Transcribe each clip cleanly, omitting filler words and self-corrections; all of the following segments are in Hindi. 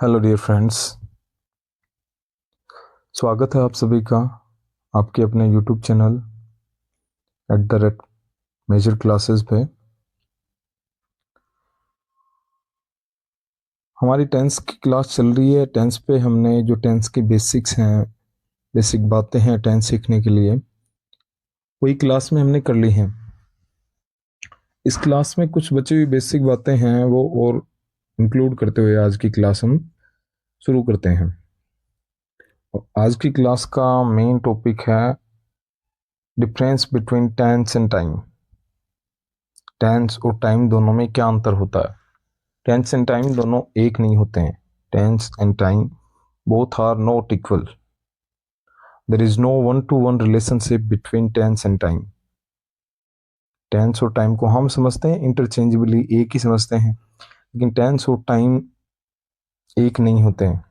हेलो डियर फ्रेंड्स, स्वागत है आप सभी का आपके अपने यूट्यूब चैनल @मेजर क्लासेस पे। हमारी टेंस की क्लास चल रही है। टेंस पे हमने जो टेंस के बेसिक्स हैं, बेसिक बातें हैं टेंस सीखने के लिए, वही क्लास में हमने कर ली हैं। इस क्लास में कुछ बची हुई बेसिक बातें हैं वो और इंक्लूड करते हुए आज की क्लास हम शुरू करते हैं। और आज की क्लास का मेन टॉपिक है difference between tense and time. Tense और टाइम दोनों में क्या अंतर होता है। टेंस एंड टाइम दोनों एक नहीं होते हैं। Tense and time both are not equal. There is no one to one relationship between tense and time. Tense और टाइम को हम समझते हैं इंटरचेंजेबली, एक ही समझते हैं, लेकिन टेंस और टाइम एक नहीं होते हैं।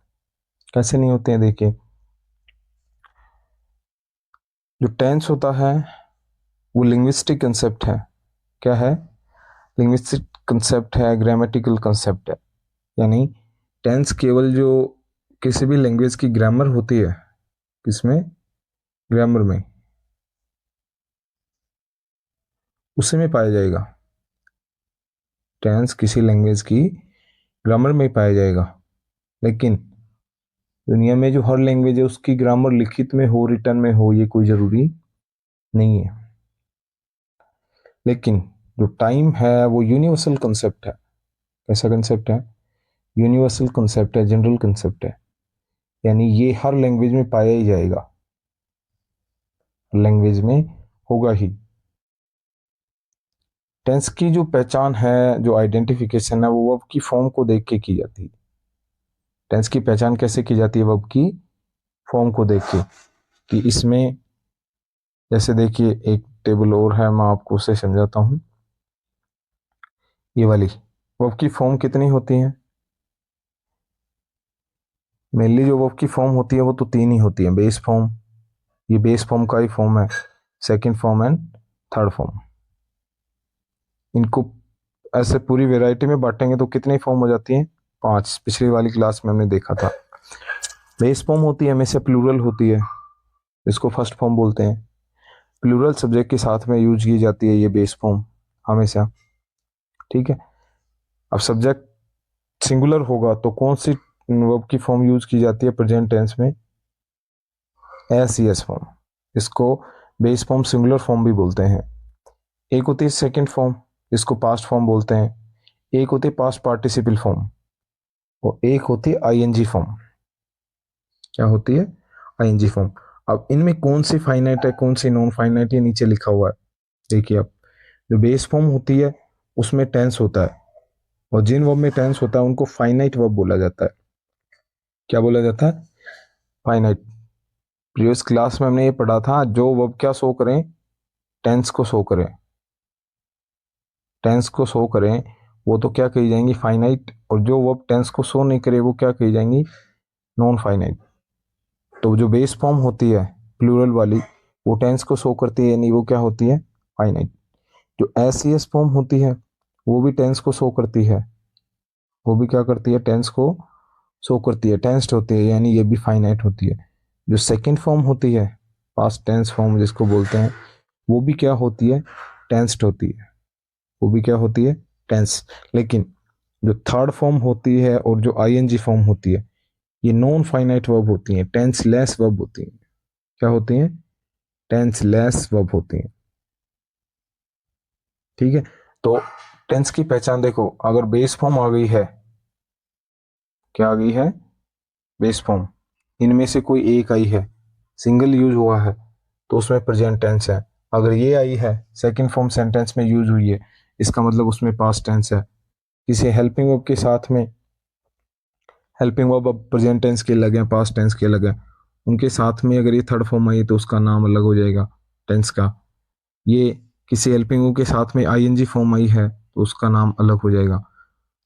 कैसे नहीं होते हैं? देखिए, जो टेंस होता है वो लिंग्विस्टिक कंसेप्ट है। क्या है? लिंग्विस्टिक कंसेप्ट है, ग्रामेटिकल कंसेप्ट है। यानी टेंस केवल जो किसी भी लैंग्वेज की ग्रामर होती है, किसमें? ग्रामर में, उसी में पाया जाएगा। टेंस किसी लैंग्वेज की ग्रामर में पाया जाएगा, लेकिन दुनिया में जो हर लैंग्वेज है उसकी ग्रामर लिखित में हो, रिटर्न में हो, ये कोई जरूरी नहीं है। लेकिन जो टाइम है वो यूनिवर्सल कंसेप्ट है। कैसा कंसेप्ट है? यूनिवर्सल कंसेप्ट है, जनरल कंसेप्ट है। यानी ये हर लैंग्वेज में पाया ही जाएगा, लैंग्वेज में होगा ही। टेंस की जो पहचान है, जो आइडेंटिफिकेशन है, वो वर्ब की फॉर्म को देख के की जाती है। टेंस की पहचान कैसे की जाती है? वर्ब की फॉर्म को देख के, कि इसमें जैसे देखिए एक टेबल और है, मैं आपको उसे समझाता हूँ। ये वाली वर्ब की फॉर्म कितनी होती है? मेनली जो वर्ब की फॉर्म होती है वो तो तीन ही होती है। बेस फॉर्म, ये बेस फॉर्म का ही फॉर्म है, second form and third form. इनको ऐसे पूरी वैरायटी में बांटेंगे तो कितनी फॉर्म हो जाती है? 5। पिछली वाली क्लास में हमने देखा था। बेस फॉर्म होती है, हमेशा प्लूरल होती है, इसको फर्स्ट फॉर्म बोलते हैं। प्लूरल सब्जेक्ट के साथ में यूज की जाती है ये बेस फॉर्म हमेशा। ठीक है। अब सब्जेक्ट सिंगुलर होगा तो कौन सी वर्ब की फॉर्म यूज की जाती है प्रेजेंट टेंस में? S S form. इसको बेस फॉर्म सिंगुलर फॉर्म भी बोलते हैं। एक होती है सेकंड फॉर्म, इसको पास्ट फॉर्म बोलते हैं। एक होती है पास्ट पार्टिसिपल फॉर्म, और एक होती है आईएनजी फॉर्म। क्या होती है? ING form. अब इनमें कौन सी फाइनाइट है, कौन सी नॉन फाइनाइट, ये नीचे लिखा हुआ है। देखिए, अब जो बेस फॉर्म होती है उसमें टेंस होता है, और जिन वर्ब में टेंस होता है उनको फाइनाइट वर्ब बोला जाता है। क्या बोला जाता है? फाइनाइट। प्रीवियस क्लास में हमने ये पढ़ा था, जो वर्ब क्या शो करें? टेंस को शो करें। टेंस को शो करें वो तो क्या कही जाएंगी? फाइनाइट। और जो वर्ब टेंस को शो नहीं करे वो क्या कही जाएंगी? Non finite. तो जो बेस फॉर्म होती है प्लूरल वाली, वो टेंस को शो करती है, यानी वो क्या होती है? फाइनाइट। जो एस फॉर्म होती है वो भी टेंस को शो करती है, वो भी क्या करती है? टेंस को शो करती है, टेंस्ड होती है, यानी ये भी फाइनाइट होती है। जो सेकंड फॉर्म होती है, पास्ट टेंस फॉर्म जिसको बोलते हैं, वो भी क्या होती है? टेंस्ड होती है, वो भी क्या होती है? टेंस। लेकिन जो थर्ड फॉर्म होती है और जो आईएनजी फॉर्म होती है, ये नॉन फाइनाइट वर्ब होती हैं, टेंस लेस वर्ब होती हैं। क्या होती हैं? टेंस लेस वर्ब होती हैं। ठीक है। तो टेंस की पहचान देखो, अगर बेस फॉर्म आ गई है, क्या आ गई है? Base form. इनमें से कोई एक आई है, सिंगल यूज हुआ है, तो उसमें प्रेजेंट टेंस है। अगर ये आई है, सेकंड फॉर्म सेंटेंस में यूज हुई है, इसका मतलब उसमें पास्ट टेंस है। किसी हेल्पिंग वर्ब के साथ में, हेल्पिंग वर्ब अब प्रेजेंट टेंस के अलग है, पास्ट टेंस के अलग है, उनके साथ में अगर ये थर्ड फॉर्म आई तो उसका नाम अलग हो जाएगा टेंस का। ये किसी हेल्पिंग वर्ब के साथ में आईएनजी फॉर्म आई है तो उसका नाम अलग हो जाएगा।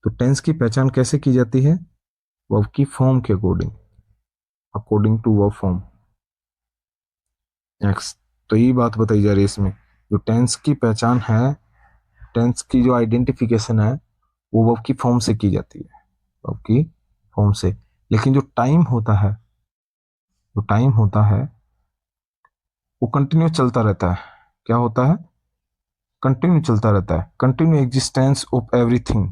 तो टेंस की पहचान कैसे की जाती है? वर्ब की फॉर्म के according, according to verb form. Next, तो यही बात बताई जा रही है इसमें, जो टेंस की पहचान है, टेंस की जो आइडेंटिफिकेशन है, वो वर्ब की फॉर्म से की जाती है, वर्ब की फॉर्म से। लेकिन जो टाइम होता है, जो टाइम होता है वो कंटिन्यू चलता रहता है। क्या होता है? कंटिन्यू चलता रहता है, continue existence of everything.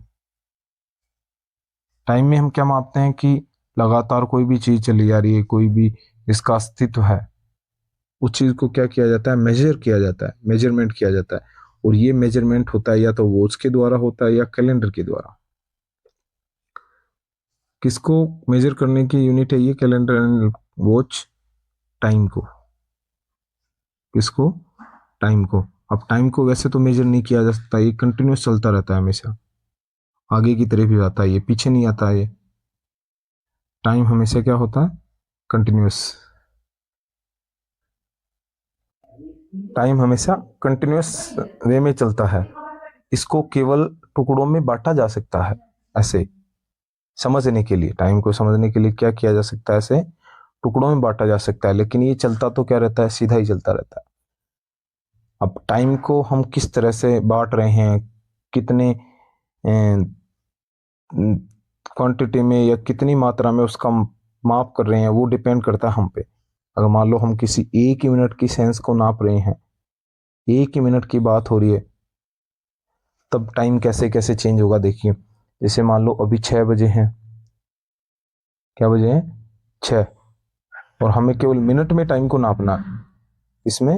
Time में हम क्या मापते हैं कि लगातार कोई भी चीज चली जा रही है, कोई भी इसका अस्तित्व है, उस चीज को क्या किया जाता है? मेजर किया जाता है, मेजरमेंट किया जाता है। और ये मेजरमेंट होता है या तो वॉच के द्वारा होता है या कैलेंडर के द्वारा। किसको मेजर करने की यूनिट है ये? Calendar and watch. टाइम को। किसको? टाइम को। अब टाइम को वैसे तो मेजर नहीं किया जा सकता, ये कंटिन्यूस चलता रहता है हमेशा, आगे की तरफ ही आता है, ये पीछे नहीं आता है। ये टाइम हमेशा क्या होता है? कंटिन्यूस। टाइम हमेशा कंटिन्यूस वे में चलता है। इसको केवल टुकड़ों में बांटा जा सकता है। ऐसे समझने के लिए, टाइम को समझने के लिए क्या किया जा सकता है? ऐसे टुकड़ों में बांटा जा सकता है। लेकिन ये चलता तो क्या रहता है? सीधा ही चलता रहता है। अब टाइम को हम किस तरह से बांट रहे हैं, कितने क्वांटिटी में या कितनी मात्रा में उसका माप कर रहे हैं, वो डिपेंड करता है हम पे। अगर मान लो हम किसी एक ही मिनट की सेंस को नाप रहे हैं, एक ही मिनट की बात हो रही है, तब टाइम कैसे कैसे चेंज होगा देखिए। जैसे मान लो अभी 6 बजे हैं। क्या बजे हैं? 6। और हमें केवल मिनट में टाइम को नापना है। इसमें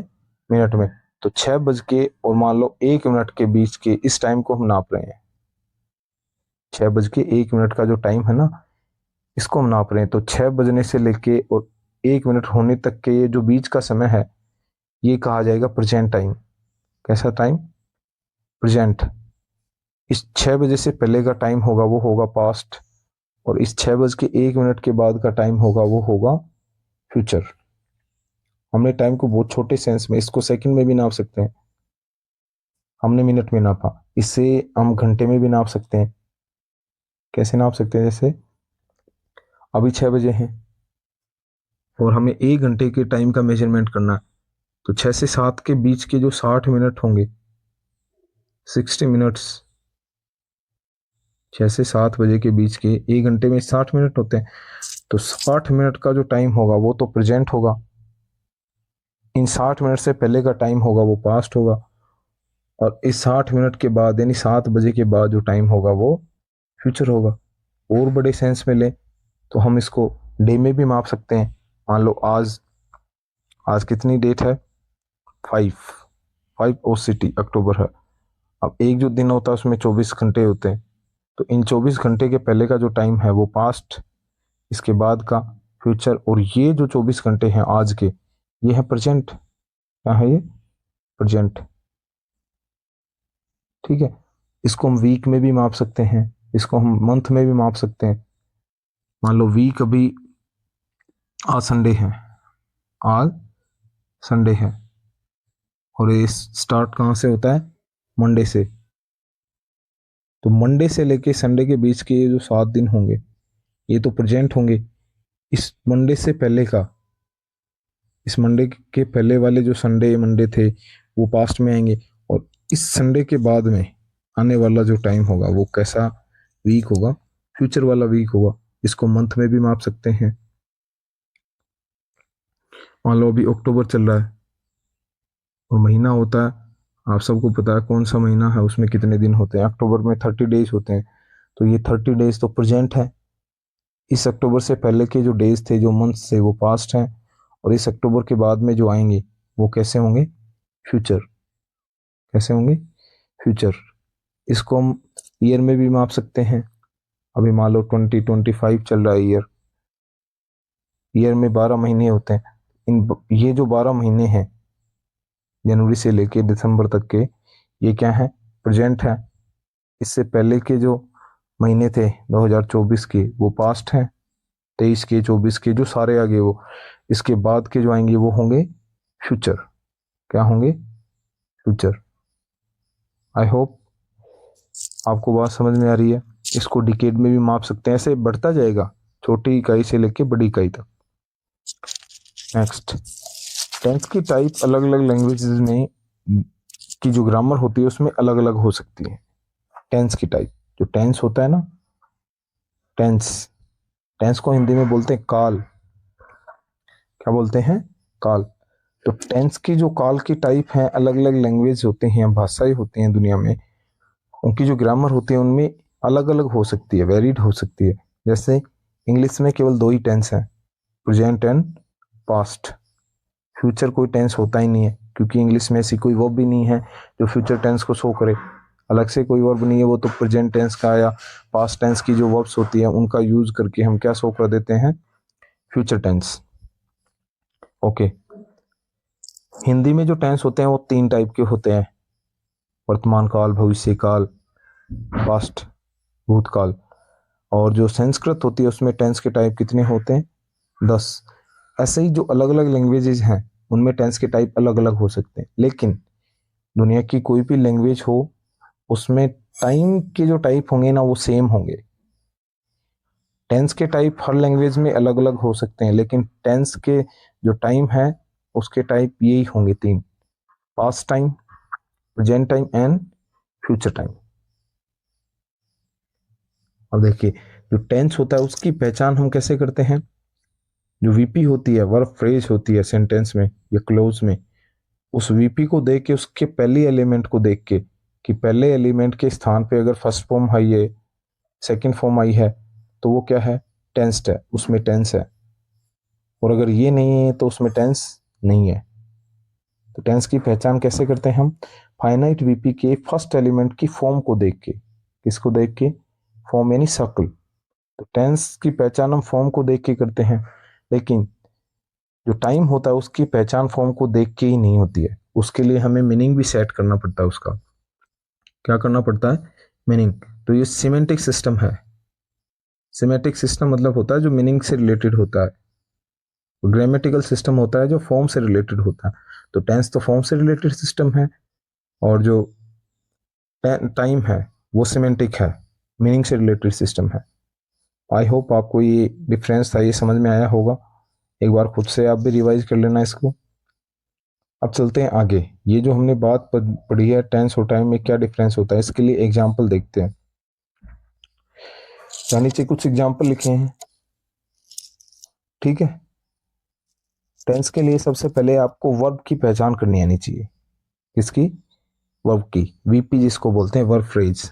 मिनट में। तो 6 बज के और मान लो 1 मिनट के बीच के इस टाइम को हम नाप रहे हैं। 6 बज के 1 मिनट का जो टाइम है ना, इसको हम नाप रहे हैं। तो 6 बजने से लेके और 1 मिनट होने तक के ये जो बीच का समय है, ये कहा जाएगा प्रेजेंट टाइम। कैसा टाइम? प्रेजेंट। इस 6 बजे से पहले का टाइम होगा वो होगा पास्ट, और इस 6 बज के 1 मिनट के बाद का टाइम होगा वो होगा फ्यूचर। हमने टाइम को बहुत छोटे सेंस में, इसको सेकंड में भी नाप सकते हैं, हमने मिनट में नापा। इससे हम घंटे में भी नाप सकते हैं। कैसे नाप सकते हैं? जैसे अभी 6 बजे हैं और हमें 1 घंटे के टाइम का मेजरमेंट करना है, तो 6 से 7 के बीच के जो 60 मिनट होंगे, 60 मिनट्स, 6 से 7 बजे के बीच के 1 घंटे में 60 मिनट होते हैं। तो 60 मिनट का जो टाइम होगा वो तो प्रेजेंट होगा, इन 60 मिनट से पहले का टाइम होगा वो पास्ट होगा, और इस 60 मिनट के बाद यानी 7 बजे के बाद जो टाइम होगा वो फ्यूचर होगा। और बड़े सेंस में ले तो हम इसको डे में भी माप सकते हैं। मान लो आज आज कितनी डेट है? 5 OCT अक्टूबर है। अब एक जो दिन होता है उसमें 24 घंटे होते हैं। तो इन 24 घंटे के पहले का जो टाइम है वो पास्ट, इसके बाद का फ्यूचर, और ये जो 24 घंटे हैं आज के, ये है प्रेजेंट। क्या है ये? प्रेजेंट। ठीक है। इसको हम वीक में भी माप सकते हैं, इसको हम मंथ में भी माप सकते हैं। मान लो वीक अभी, आज संडे है, आज संडे है, और ये स्टार्ट कहाँ से होता है? मंडे से। तो मंडे से लेके संडे के बीच के ये जो 7 दिन होंगे, ये तो प्रेजेंट होंगे। इस मंडे से पहले का, इस मंडे के पहले वाले जो संडे मंडे थे वो पास्ट में आएंगे, और इस संडे के बाद में आने वाला जो टाइम होगा वो कैसा वीक होगा? फ्यूचर वाला वीक होगा। इसको मंथ में भी माप सकते हैं। मान लो अभी अक्टूबर चल रहा है और महीना होता है, आप सबको पता है कौन सा महीना है, उसमें कितने दिन होते हैं? अक्टूबर में 30 डेज होते हैं। तो ये 30 डेज तो प्रेजेंट है। इस अक्टूबर से पहले के जो डेज थे, जो मंथ्स थे, वो पास्ट हैं, और इस अक्टूबर के बाद में जो आएंगे वो कैसे होंगे? फ्यूचर। कैसे होंगे? फ्यूचर। इसको हम ईयर में भी माप सकते हैं। अभी मान लो 2025 चल रहा है ईयर। ईयर में 12 महीने होते हैं। ये जो 12 महीने हैं, जनवरी से लेके दिसंबर तक के, ये क्या है? प्रेजेंट है। इससे पहले के जो महीने थे 2024 के, वो पास्ट हैं। 23 के, 24 के, जो सारे आगे वो, इसके बाद के जो आएंगे वो होंगे फ्यूचर। क्या होंगे? फ्यूचर। आई होप आपको बात समझ में आ रही है। इसको डिकेड में भी माप सकते हैं, ऐसे बढ़ता जाएगा छोटी इकाई से लेके बड़ी इकाई तक। नेक्स्ट, टेंस की टाइप अलग अलग लैंग्वेजेस में की जो ग्रामर होती है उसमें अलग अलग हो सकती है। टेंस की टाइप, जो टेंस होता है ना, टेंस, टेंस को हिंदी में बोलते हैं काल। क्या बोलते हैं? काल। तो टेंस की जो काल की टाइप है, अलग अलग लैंग्वेज होते हैं, भाषाएं होती हैं दुनिया में, उनकी जो ग्रामर होती है उनमें अलग अलग हो सकती है, वेरिड हो सकती है। जैसे इंग्लिश में केवल दो ही टेंस है, प्रेजेंट एंड पास्ट। फ्यूचर कोई टेंस होता ही नहीं है, क्योंकि इंग्लिश में ऐसी कोई वर्ब भी नहीं है जो फ्यूचर टेंस को शो करे। अलग से कोई वर्ब नहीं है, वो तो प्रेजेंट टेंस का या पास्ट टेंस की जो वर्ब्स होती है उनका यूज करके हम क्या शो कर देते हैं? Future tense. ओके। हिंदी में जो टेंस होते हैं वो तीन टाइप के होते हैं, वर्तमान काल, भविष्य काल, पास्ट, भूतकाल। और जो संस्कृत होती है उसमें टेंस के टाइप कितने होते हैं? 10। ऐसे ही जो अलग अलग लैंग्वेजेस हैं उनमें टेंस के टाइप अलग अलग हो सकते हैं, लेकिन दुनिया की कोई भी लैंग्वेज हो उसमें टाइम के जो टाइप होंगे ना वो सेम होंगे। टेंस के टाइप हर लैंग्वेज में अलग अलग हो सकते हैं, लेकिन टेंस के जो टाइम है उसके टाइप यही होंगे तीन, past time, present time and future time. अब देखिए, जो टेंस होता है उसकी पहचान हम कैसे करते हैं? जो वीपी होती है, वर्ब फ्रेज होती है सेंटेंस में या क्लोज में, उस वीपी को देख के, उसके पहले एलिमेंट को देख के, कि पहले एलिमेंट के स्थान पे अगर फर्स्ट फॉर्म आई है, सेकंड फॉर्म आई है, तो वो क्या है? टेंस्ड है, उसमें टेंस है। और अगर ये नहीं है तो उसमें टेंस नहीं है। तो टेंस की पहचान कैसे करते हैं हम? फाइनाइट वीपी के फर्स्ट एलिमेंट की फॉर्म को देख के। किसको देख के? फॉर्म यानी शक्ल। तो टेंस की पहचान हम फॉर्म को देख के करते हैं, लेकिन जो टाइम होता है उसकी पहचान फॉर्म को देख के ही नहीं होती है, उसके लिए हमें मीनिंग भी सेट करना पड़ता है उसका। क्या करना पड़ता है? मीनिंग। तो ये सिमेंटिक सिस्टम है। सिमेंटिक सिस्टम मतलब होता है जो मीनिंग से रिलेटेड होता है। ग्रामेटिकल सिस्टम होता है जो फॉर्म से रिलेटेड होता है। तो टेंस तो फॉर्म से रिलेटेड सिस्टम है, और जो टाइम है वो सिमेंटिक है, मीनिंग से रिलेटेड सिस्टम है। आई होप आपको ये डिफरेंस था, ये समझ में आया होगा। एक बार खुद से आप भी रिवाइज कर लेना इसको। अब चलते हैं आगे। ये जो हमने बात पढ़ी है टेंस और टाइम में क्या डिफरेंस होता है, इसके लिए एग्जाम्पल देखते हैं। यहाँ नीचे कुछ एग्जाम्पल लिखे हैं, ठीक है। टेंस के लिए सबसे पहले आपको वर्ब की पहचान करनी आनी चाहिए। किसकी? वर्ब की। वीपी जिसको बोलते हैं, verb phrase.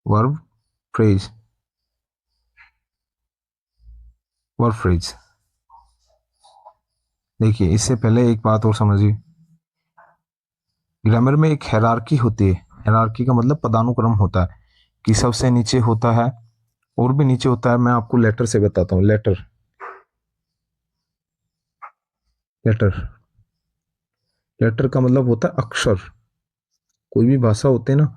Verb phrase, verb phrase. देखिए, इससे पहले एक बात और समझिए, ग्रामर में एक हायरार्की होती है। हायरार्की का मतलब पदानुक्रम होता है, कि सबसे नीचे होता है, और भी नीचे होता है। मैं आपको लेटर से बताता हूँ। लेटर, लेटर, लेटर का मतलब होता है अक्षर। कोई भी भाषा होते है ना,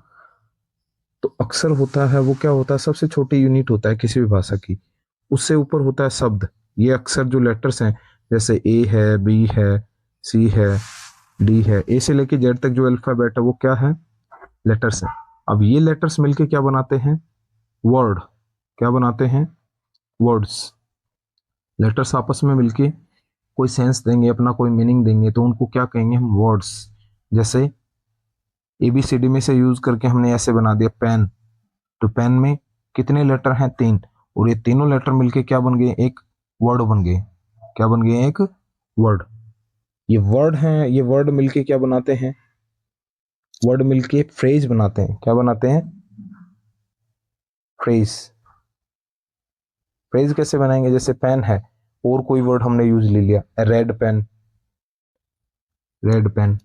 तो अक्षर होता है, वो क्या होता है? सबसे छोटी यूनिट होता है किसी भी भाषा की। उससे ऊपर होता है शब्द। ये अक्षर जो लेटर्स हैं, जैसे ए है, बी है, सी है, डी है, ए से लेके जेड तक जो अल्फाबेट है वो क्या है? लेटर्स है। अब ये लेटर्स मिलके क्या बनाते हैं? वर्ड। क्या बनाते हैं? वर्ड्स। लेटर्स आपस में मिलके कोई सेंस देंगे, अपना कोई मीनिंग देंगे, तो उनको क्या कहेंगे हम? वर्ड्स। जैसे एबीसीडी में से यूज करके हमने ऐसे बना दिया पेन। तो पेन में कितने लेटर हैं? 3। और ये तीनों लेटर मिलके क्या बन गए? एक वर्ड बन गए। क्या बन गए? एक वर्ड। ये वर्ड हैं, ये वर्ड मिलके क्या बनाते हैं? वर्ड मिलके फ्रेज बनाते हैं। क्या बनाते हैं? फ्रेज। फ्रेज कैसे बनाएंगे? जैसे पेन है, और कोई वर्ड हमने यूज ले लिया, रेड पेन, रेड पेन।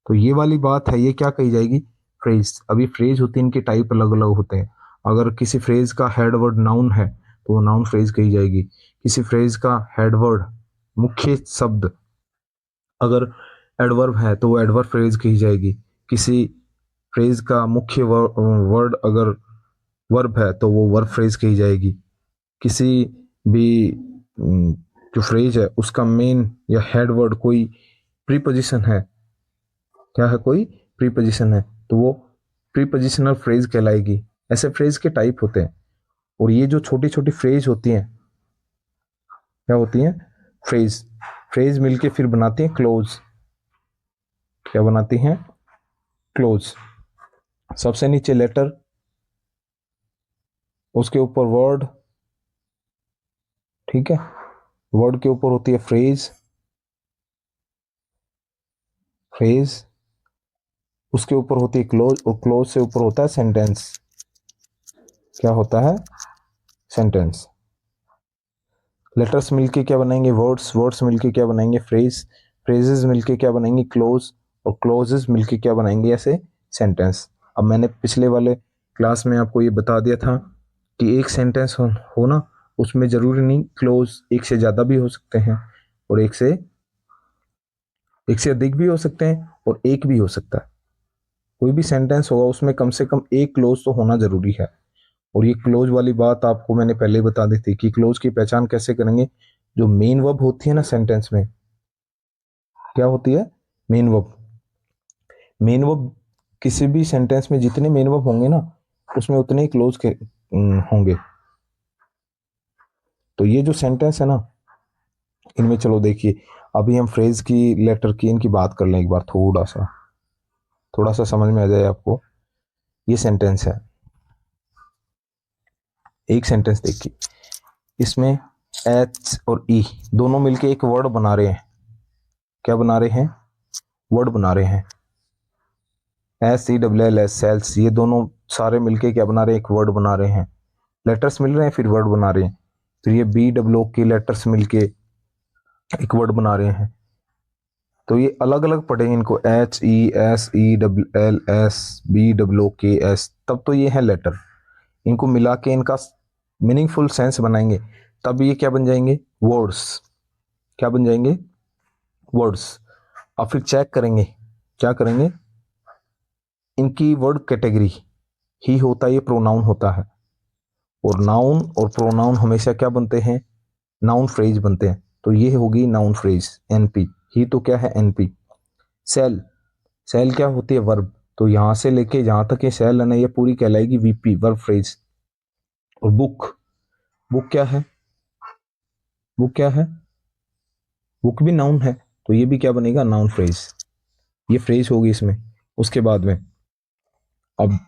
तो ये वाली बात है, ये क्या कही जाएगी? फ्रेज। अभी फ्रेज होती है, इनके टाइप अलग अलग होते हैं। अगर किसी फ्रेज का हेड वर्ड नाउन है तो वो नाउन फ्रेज कही जाएगी। किसी फ्रेज का हेड वर्ड, मुख्य शब्द, अगर एडवर्ब है तो वो एडवर्ब फ्रेज कही जाएगी। किसी फ्रेज का मुख्य वर्ड अगर वर्ब है तो वो वर्ब फ्रेज कही जाएगी। किसी भी जो फ्रेज है उसका मेन या हेड वर्ड कोई प्रीपोजिशन है, क्या है? कोई प्रीपोजिशन है, तो वो प्रीपोजिशनल फ्रेज कहलाएगी। ऐसे फ्रेज के टाइप होते हैं। और ये जो छोटी छोटी फ्रेज होती हैं, क्या होती हैं? फ्रेज। फ्रेज मिलके फिर बनाती हैं क्लोज। क्या बनाती हैं? क्लोज। सबसे नीचे लेटर, उसके ऊपर वर्ड, ठीक है। वर्ड के ऊपर होती है फ्रेज, फ्रेज उसके ऊपर होती है क्लोज, और क्लोज से ऊपर होता है सेंटेंस। क्या होता है? सेंटेंस। लेटर्स मिलके क्या बनाएंगे? वर्ड्स, वर्ड्स मिलके क्या बनाएंगे? फ्रेज, फ्रेजेस मिलके क्या बनाएंगे? क्लोज, और क्लोजेस मिलके क्या बनाएंगे? ऐसे सेंटेंस। अब मैंने पिछले वाले क्लास में आपको ये बता दिया था कि एक सेंटेंस हो ना, उसमें जरूरी नहीं क्लोज, एक से ज्यादा भी हो सकते हैं और एक से अधिक भी हो सकते हैं और एक भी हो सकता है। कोई भी सेंटेंस होगा उसमें कम से कम एक क्लोज तो होना जरूरी है। और ये क्लोज वाली बात आपको मैंने पहले ही बता दी थी कि क्लोज की पहचान कैसे करेंगे। जो मेन वर्ब होती है ना सेंटेंस में, क्या होती है? Main verb. मेन वर्ब किसी भी सेंटेंस में जितने मेन वर्ब होंगे ना, उसमें उतने ही क्लोज के होंगे। तो ये जो सेंटेंस है ना, इनमें चलो देखिए, अभी हम फ्रेज की, लेटर की, इनकी बात कर लें एक बार, थोड़ा सा समझ में आ जाए आपको। ये सेंटेंस है, एक सेंटेंस देखिए, इसमें एच और ई दोनों मिलके एक वर्ड बना रहे हैं। क्या बना रहे हैं? वर्ड बना रहे हैं। SELLS, सेल्स, ये दोनों सारे मिलके क्या बना रहे हैं? एक वर्ड बना रहे हैं। लेटर्स मिल रहे हैं फिर वर्ड बना रहे हैं। तो ये BWO के लेटर्स मिलके एक वर्ड बना रहे हैं। तो ये अलग अलग पढ़ेंगे इनको, HESELLSBWOKS, तब तो ये है लेटर। इनको मिला के इनका मीनिंगफुल सेंस बनाएंगे, तब ये क्या बन जाएंगे? वर्ड्स। क्या बन जाएंगे? वर्ड्स। और फिर चेक करेंगे, क्या करेंगे? इनकी वर्ड कैटेगरी। ही होता है, ये प्रोनाउन होता है, और नाउन और प्रोनाउन हमेशा क्या बनते हैं? नाउन फ्रेज बनते हैं। तो ये होगी नाउन फ्रेज, NP। ही तो क्या है? NP। सेल, सेल क्या होती है? वर्ब। तो यहां से लेके जहां तक ये सेल है ना, ये पूरी कहलाएगी VP, वर्ब फ्रेज। और बुक, बुक क्या है? बुक क्या है? बुक भी नाउन है, तो ये भी क्या बनेगा? Noun phrase. ये फ्रेज होगी इसमें। उसके बाद में अब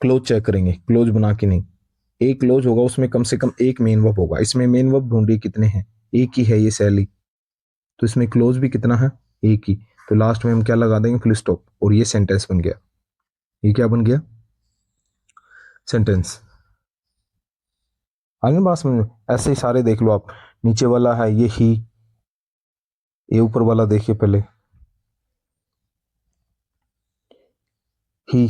क्लोज चेक करेंगे, क्लोज बना के नहीं। एक क्लोज होगा उसमें कम से कम एक मेन वर्ब होगा। इसमें मेन वर्ब ढूंढिए कितने हैं? एक ही है, ये सैली। तो इसमें क्लोज भी कितना है? एक ही। तो लास्ट में हम क्या लगा देंगे? फुल स्टॉप, और ये सेंटेंस बन गया। ये क्या बन गया? सेंटेंस। आगे बात समझ में? ऐसे ही सारे देख लो आप। नीचे वाला है ये ही, ये ऊपर वाला देखिए पहले, ही।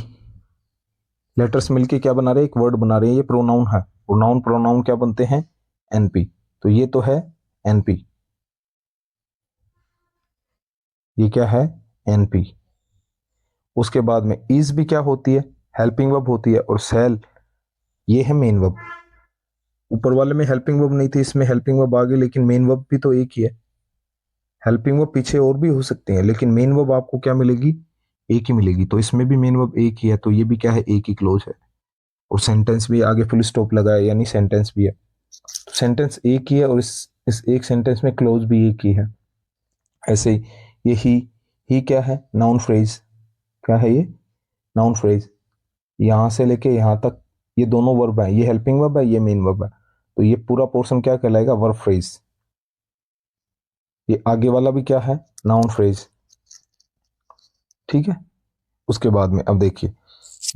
लेटर्स मिलके क्या बना रहे हैं? एक वर्ड बना रहे हैं। ये प्रोनाउन है, प्रोनाउन, प्रोनाउन क्या बनते हैं? NP। तो ये तो है NP। ये क्या है? NP। उसके बाद में इज भी क्या होती है? हेल्पिंग वर्ब होती है। और सेल, ये है मेन वर्ब। ऊपर वाले में हेल्पिंग वर्ब नहीं थी, इसमें हेल्पिंग वर्ब आ गई, लेकिन मेन वर्ब भी तो एक ही है। हेल्पिंग वर्ब पीछे और भी हो सकते हैं, लेकिन मेन वर्ब आपको क्या मिलेगी? एक ही मिलेगी। तो इसमें भी मेन वर्ब एक ही है, तो ये भी क्या है? एक ही क्लोज है। और सेंटेंस भी आगे फुल स्टॉप लगा है, यानी सेंटेंस भी है। तो सेंटेंस एक ही है, और इस एक सेंटेंस में क्लोज भी एक ही है। ऐसे ही ये ही क्या है? Noun phrase. क्या है ये? Noun phrase. यहां से लेके यहां तक ये दोनों वर्ब है, ये हेल्पिंग वर्ब है, ये मेन वर्ब है। तो ये पूरा पोर्शन क्या कहलाएगा? Verb phrase. ये आगे वाला भी क्या है? Noun phrase. ठीक है। उसके बाद में अब देखिए,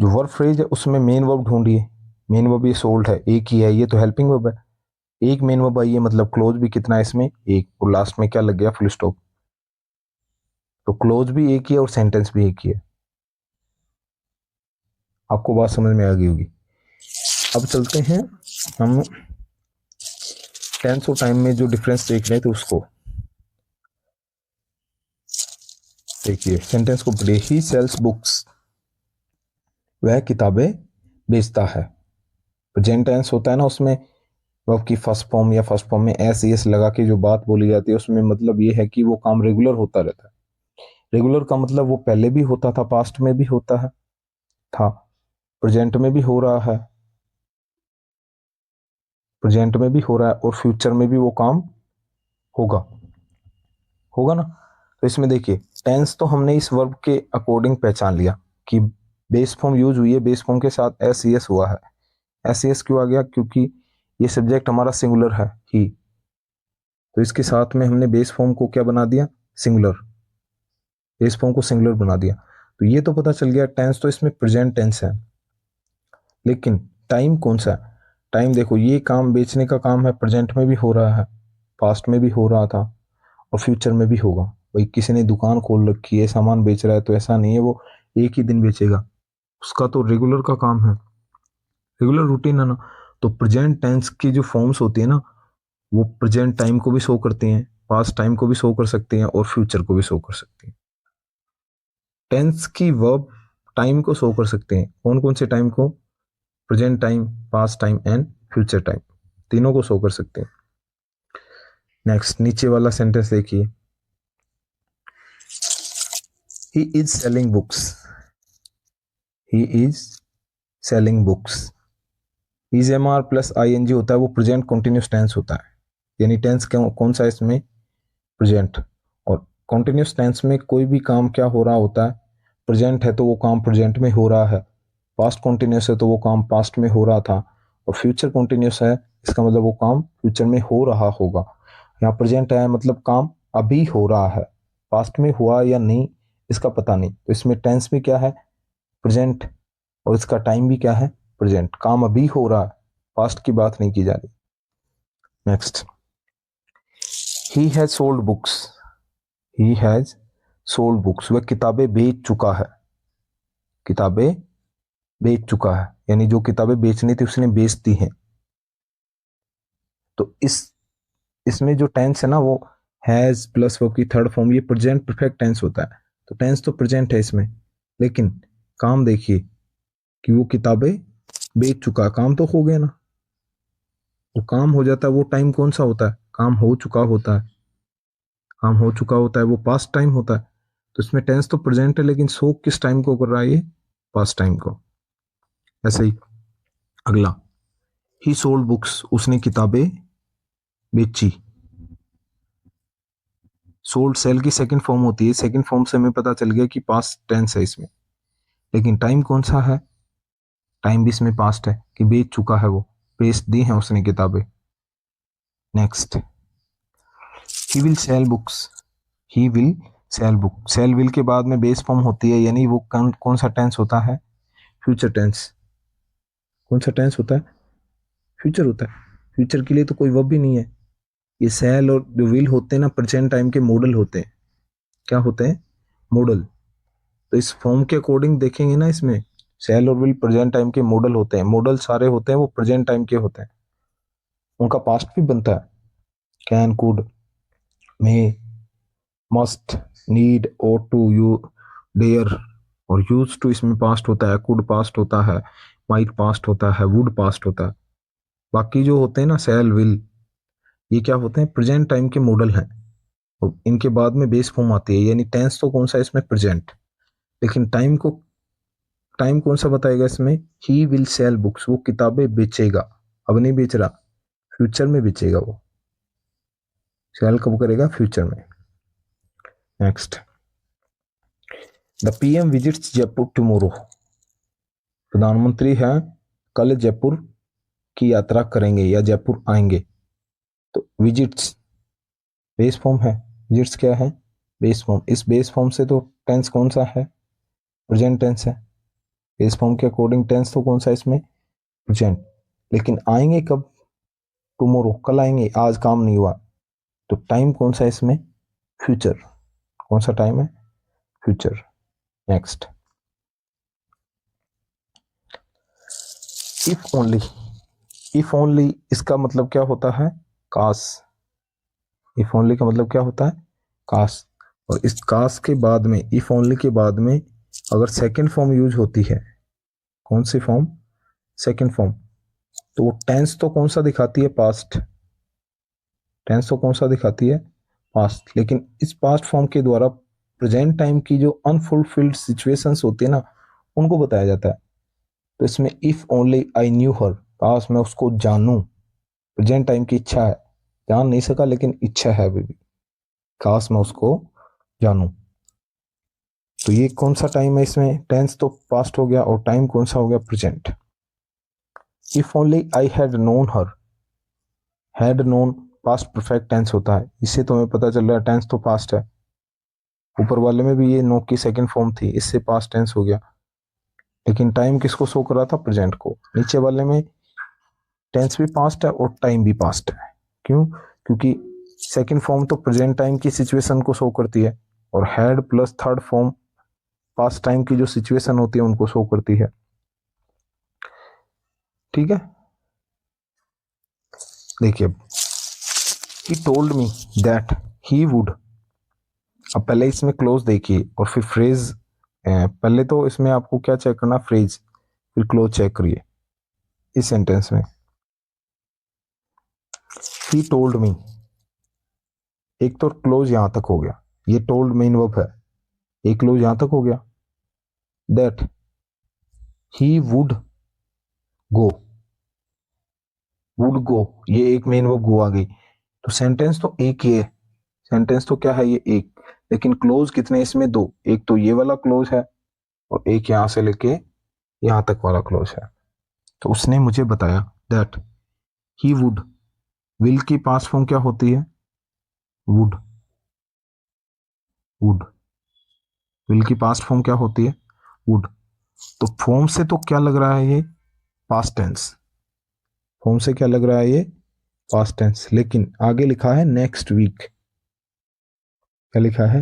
जो वर्ब फ्रेज है उसमें मेन वर्ब ढूंढिए। मेन वर्ब ये सोल्ड है, एक ही है, ये तो हेल्पिंग वर्ब है। एक मेन वर्ब आई है, मतलब क्लोज भी कितना है इसमें? एक। और लास्ट में क्या लग गया? Full stop. तो क्लोज भी एक ही है और सेंटेंस भी एक ही है। आपको बात समझ में आ गई होगी। अब चलते हैं हम टेंस और टाइम में जो डिफरेंस देख रहे थे उसको देखिए। सेंटेंस को पढ़िए। ही सेल्स बुक्स, वह किताबें बेचता है। प्रेजेंट टेंस होता है ना, उसमें वर्ब की फर्स्ट फॉर्म या फर्स्ट फॉर्म में एस लगा के जो बात बोली जाती है, उसमें मतलब ये है कि वो काम रेगुलर होता रहता है। रेगुलर का मतलब वो पहले भी होता था, पास्ट में भी होता है, था, प्रेजेंट में भी हो रहा है, प्रेजेंट में भी हो रहा है, और फ्यूचर में भी वो काम होगा, होगा ना। तो इसमें देखिए, टेंस तो हमने इस वर्ब के अकॉर्डिंग पहचान लिया कि बेस फॉर्म यूज हुई है, बेस फॉर्म के साथ एस हुआ है। एस क्यों आ गया? क्योंकि ये सब्जेक्ट हमारा सिंगुलर है, ही। तो इसके साथ में हमने बेस फॉर्म को क्या बना दिया, सिंगुलर, बेस फॉर्म को सिंगुलर बना दिया। तो ये तो पता चल गया टेंस तो इसमें प्रेजेंट टेंस है, लेकिन टाइम कौन सा है? टाइम देखो, ये काम बेचने का काम है, प्रेजेंट में भी हो रहा है, पास्ट में भी हो रहा था और फ्यूचर में भी होगा। भाई किसी ने दुकान खोल रखी है, सामान बेच रहा है, तो ऐसा नहीं है वो एक ही दिन बेचेगा, उसका तो रेगुलर का काम है, रेगुलर रूटीन है ना। तो प्रेजेंट टेंस की जो फॉर्म्स होती है ना, वो प्रेजेंट टाइम को भी शो करती हैं, पास्ट टाइम को भी शो कर सकती हैं और फ्यूचर को भी शो कर सकती हैं। टेंस की वर्ब टाइम को शो कर सकते हैं, कौन कौन से टाइम को? Present time, past time and future time, तीनों को शो कर सकते हैं। नेक्स्ट नीचे वाला सेंटेंस देखिए, he is selling books, he is selling books. Is am are plus I N G होता है, वो प्रेजेंट कंटिन्यूस टेंस होता है, यानी टेंस कौन सा इसमें? प्रेजेंट। और कॉन्टिन्यूस टेंस में कोई भी काम क्या हो रहा होता है? प्रेजेंट है तो वो काम प्रेजेंट में हो रहा है, पास्ट कॉन्टिन्यूस है तो वो काम पास्ट में हो रहा था, और फ्यूचर कॉन्टिन्यूस है इसका मतलब वो काम फ्यूचर में हो रहा होगा। यहाँ प्रेजेंट है मतलब काम अभी हो रहा है, पास्ट में हुआ या नहीं इसका पता नहीं, तो इसमें टेंस भी क्या है? प्रेजेंट, और इसका टाइम भी क्या है? प्रेजेंट। काम अभी हो रहा है, पास्ट की बात नहीं की जा रही। Next, he has sold books, he has sold books, वह किताबें बेच चुका है, किताबें बेच चुका है, यानी जो किताबें बेचनी थी उसने बेच दी हैं। तो इसमें जो टेंस है ना वो हैज प्लस वर्ब की थर्ड फॉर्म, ये प्रेजेंट परफेक्ट टेंस होता है। तो टेंस तो प्रेजेंट है इसमें, लेकिन काम देखिए कि वो किताबें बेच चुका है, काम तो हो गया ना। वो काम हो जाता है, वो टाइम कौन सा होता है? काम हो चुका होता है, काम हो चुका होता है, वो पास्ट टाइम होता है। तो इसमें टेंस तो प्रेजेंट है, लेकिन शो किस टाइम को कर रहा है? ये पास्ट टाइम को। ऐसे ही अगला, ही सोल्ड बुक्स, उसने किताबें बेची। सोल्ड सेल की सेकंड फॉर्म होती है, सेकंड फॉर्म से हमें पता चल गया कि पास्ट टेंस है इसमें, लेकिन टाइम कौन सा है? टाइम भी इसमें पास्ट है कि बेच चुका है, वो बेच दी है उसने किताबें। Next, he will sell books, he will sell book, sell will के बाद में बेस फॉर्म होती है, यानी वो कौन सा टेंस होता है? Future tense. कौन सा टेंस होता है? फ्यूचर होता है। फ्यूचर के लिए तो कोई वर्ब भी नहीं है। ये सेल और जो विल होते हैं ना, प्रेजेंट टाइम के मॉडल होते हैं। क्या होते हैं? मॉडल। तो इस फॉर्म के अकॉर्डिंग देखेंगे ना, इसमें सेल और विल प्रेजेंट टाइम के मॉडल होते हैं, मॉडल सारे होते हैं वो प्रेजेंट टाइम के होते हैं, उनका पास्ट भी बनता है, can, could, may, must, need, ought to, you, dare, और यूज टू इसमें पास्ट होता है, कुड पास्ट होता है, माइट पास्ट होता है, वुड पास्ट होता है। बाकी जो होते हैं ना सेल, विल, ये क्या होते हैं? प्रेजेंट टाइम के मॉडल हैं, और इनके बाद में बेस फॉर्म आती है, यानी टेंस तो कौन सा है इसमें? प्रेजेंट। लेकिन टाइम कौन सा बताएगा इसमें? ही विल सेल बुक्स, वो किताबें बेचेगा, अब नहीं बेच रहा, फ्यूचर में बेचेगा वो। सेल कब करेगा? फ्यूचर में। Next, the PM visits Jaipur tomorrow, प्रधानमंत्री हैं कल जयपुर की यात्रा करेंगे या जयपुर आएंगे। तो विजिट्स बेस फॉर्म है, विजिट्स क्या है? Base form. इस बेस फॉर्म से तो टेंस कौन सा है? प्रेजेंट टेंस है। बेस फॉर्म के अकॉर्डिंग टेंस तो कौन सा इसमें? प्रेजेंट। लेकिन आएंगे कब? टुमारो, कल आएंगे, आज काम नहीं हुआ, तो टाइम कौन सा है इसमें? फ्यूचर। कौन सा टाइम है? Future. Next, if only, if only इसका मतलब क्या होता है? काश। इफ ओनली का मतलब क्या होता है? काश। और इस काश के बाद में, इफ ओनली के बाद में अगर सेकंड फॉर्म यूज होती है, कौन सी फॉर्म? सेकंड फॉर्म, तो वो टेंस तो कौन सा दिखाती है? पास्ट। टेंस तो कौन सा दिखाती है? पास्ट। लेकिन इस पास्ट फॉर्म के द्वारा प्रेजेंट टाइम की जो अनफुलफिल्ड सिचुएशंस होती है ना, उनको बताया जाता है। तो इसमें इफ ओनली आई न्यू हर, काश मैं उसको जानूं, प्रेजेंट टाइम की इच्छा है, जान नहीं सका लेकिन इच्छा है अभी भी, काश मैं उसको जानूं। तो ये कौन सा टाइम है इसमें? टेंस तो पास्ट हो गया और टाइम कौन सा हो गया? Present. If only I had known her, had known past perfect tense होता है। इससे तो हमें पता चल रहा है टेंस तो पास्ट है। ऊपर वाले में भी ये नो की सेकंड फॉर्म थी, इससे पास्ट टेंस हो गया, लेकिन टाइम किसको शो कर रहा था? प्रेजेंट को। नीचे वाले में टेंस भी पास्ट है और टाइम भी पास्ट है। क्यों? क्योंकि सेकंड फॉर्म तो प्रेजेंट टाइम की सिचुएशन को शो करती है और had plus third form past time की जो सिचुएशन होती है उनको शो करती है। ठीक है, देखिए, he told me that he would. अब पहले इसमें क्लोज देखिए और फिर फ्रेज, पहले तो इसमें आपको क्या चेक करना? फ्रेज, फिर क्लोज चेक करिए इस सेंटेंस में। ही टोल्ड मी, एक तो क्लोज यहां तक हो गया, ये टोल्ड मेन वर्ब है, एक क्लोज यहां तक हो गया। That he would go, would go, ये एक मेन वर्ब गो आ गई, तो सेंटेंस तो एक ही है, सेंटेंस तो क्या है? ये एक, लेकिन क्लोज कितने इसमें? दो, एक तो ये वाला क्लोज है और एक यहां से लेके यहां तक वाला क्लोज है। तो उसने मुझे बताया दैट ही वुड, विल की पास्ट फॉर्म क्या होती है? वुड, वुड, विल की पास्ट फॉर्म क्या होती है? वुड। तो फॉर्म से तो क्या लग रहा है? ये पास्ट टेंस, फॉर्म से क्या लग रहा है? ये पास्ट टेंस, लेकिन आगे लिखा है नेक्स्ट वीक। क्या लिखा है?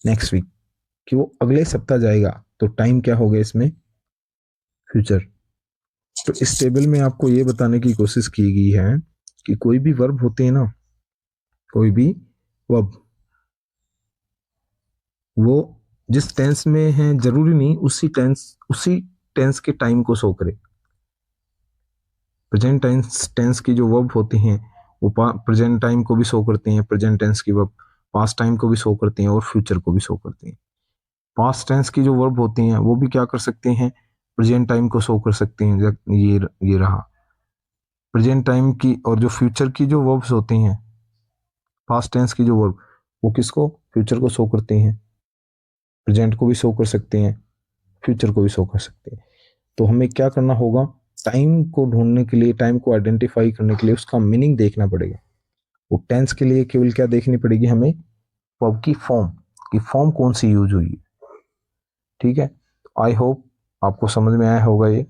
नेक्स्ट वीक, कि वो अगले सप्ताह जाएगा, तो टाइम क्या हो गया इसमें? फ्यूचर। तो इस टेबल में आपको ये बताने की कोशिश की गई है कि कोई भी वर्ब होते हैं ना, कोई भी वर्ब, वो जिस टेंस में है जरूरी नहीं उसी टेंस के टाइम को शो करे। प्रेजेंट टेंस की जो वर्ब होती हैं वो प्रेजेंट टाइम को भी शो करती हैं, प्रेजेंट टेंस की वर्ब पास्ट टाइम को भी शो करती हैं और फ्यूचर को भी शो करती हैं। पास्ट टेंस की जो वर्ब होती हैं वो भी क्या कर सकती हैं? प्रेजेंट टाइम को शो कर सकती हैं। ये रहा प्रेजेंट टाइम की, और जो फ्यूचर की जो वर्ब्स होती हैं, पास्ट टेंस की जो वर्ब, वो किसको? फ्यूचर को शो करती हैं, प्रेजेंट को भी शो कर सकते हैं, फ्यूचर को भी शो कर सकते हैं। तो हमें क्या करना होगा? टाइम को ढूंढने के लिए, टाइम को आइडेंटिफाई करने के लिए उसका मीनिंग देखना पड़ेगा। वो टेंस के लिए केवल क्या देखनी पड़ेगी हमें? वर्ब की फॉर्म, की फॉर्म कौन सी यूज हुई है। ठीक है, आई होप आपको समझ में आया होगा। ये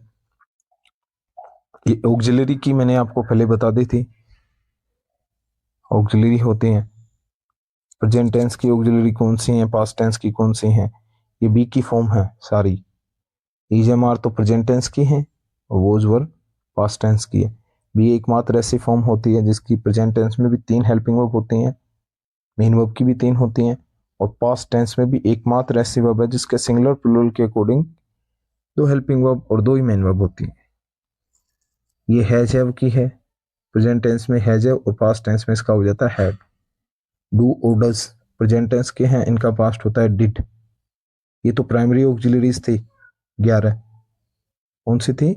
ऑक्सिलरी की मैंने आपको पहले बता दी थी, ऑक्सिलरी होते हैं। प्रेजेंट टेंस की ऑक्सिलरी कौन सी है, पास्ट टेंस की कौन सी है? ये बी की फॉर्म है सारी। ईजेएमआर तो प्रेजेंट टेंस की है और वोज वर्ब पास्ट टेंस की है। बी एकमात्र ऐसी फॉर्म होती है जिसकी प्रेजेंट टेंस में भी 3 हेल्पिंग वर्ब होती हैं, मेन वर्ब की भी 3 होती हैं, और पास्ट टेंस में भी एकमात्र ऐसी वर्ब है जिसके सिंगुलर प्लूरल के अकॉर्डिंग 2 हेल्पिंग वर्ब और 2 ही मेन वर्ब होती हैं। ये हैज हैव की है, प्रेजेंट टेंस में हैज हैव और पास्ट टेंस में इसका हो जाता है हैड। डू और डज प्रेजेंट टेंस के हैं, इनका पास्ट होता है डिड। ये तो प्राइमरी ऑक्सिलरीज थी 11। कौन सी थी?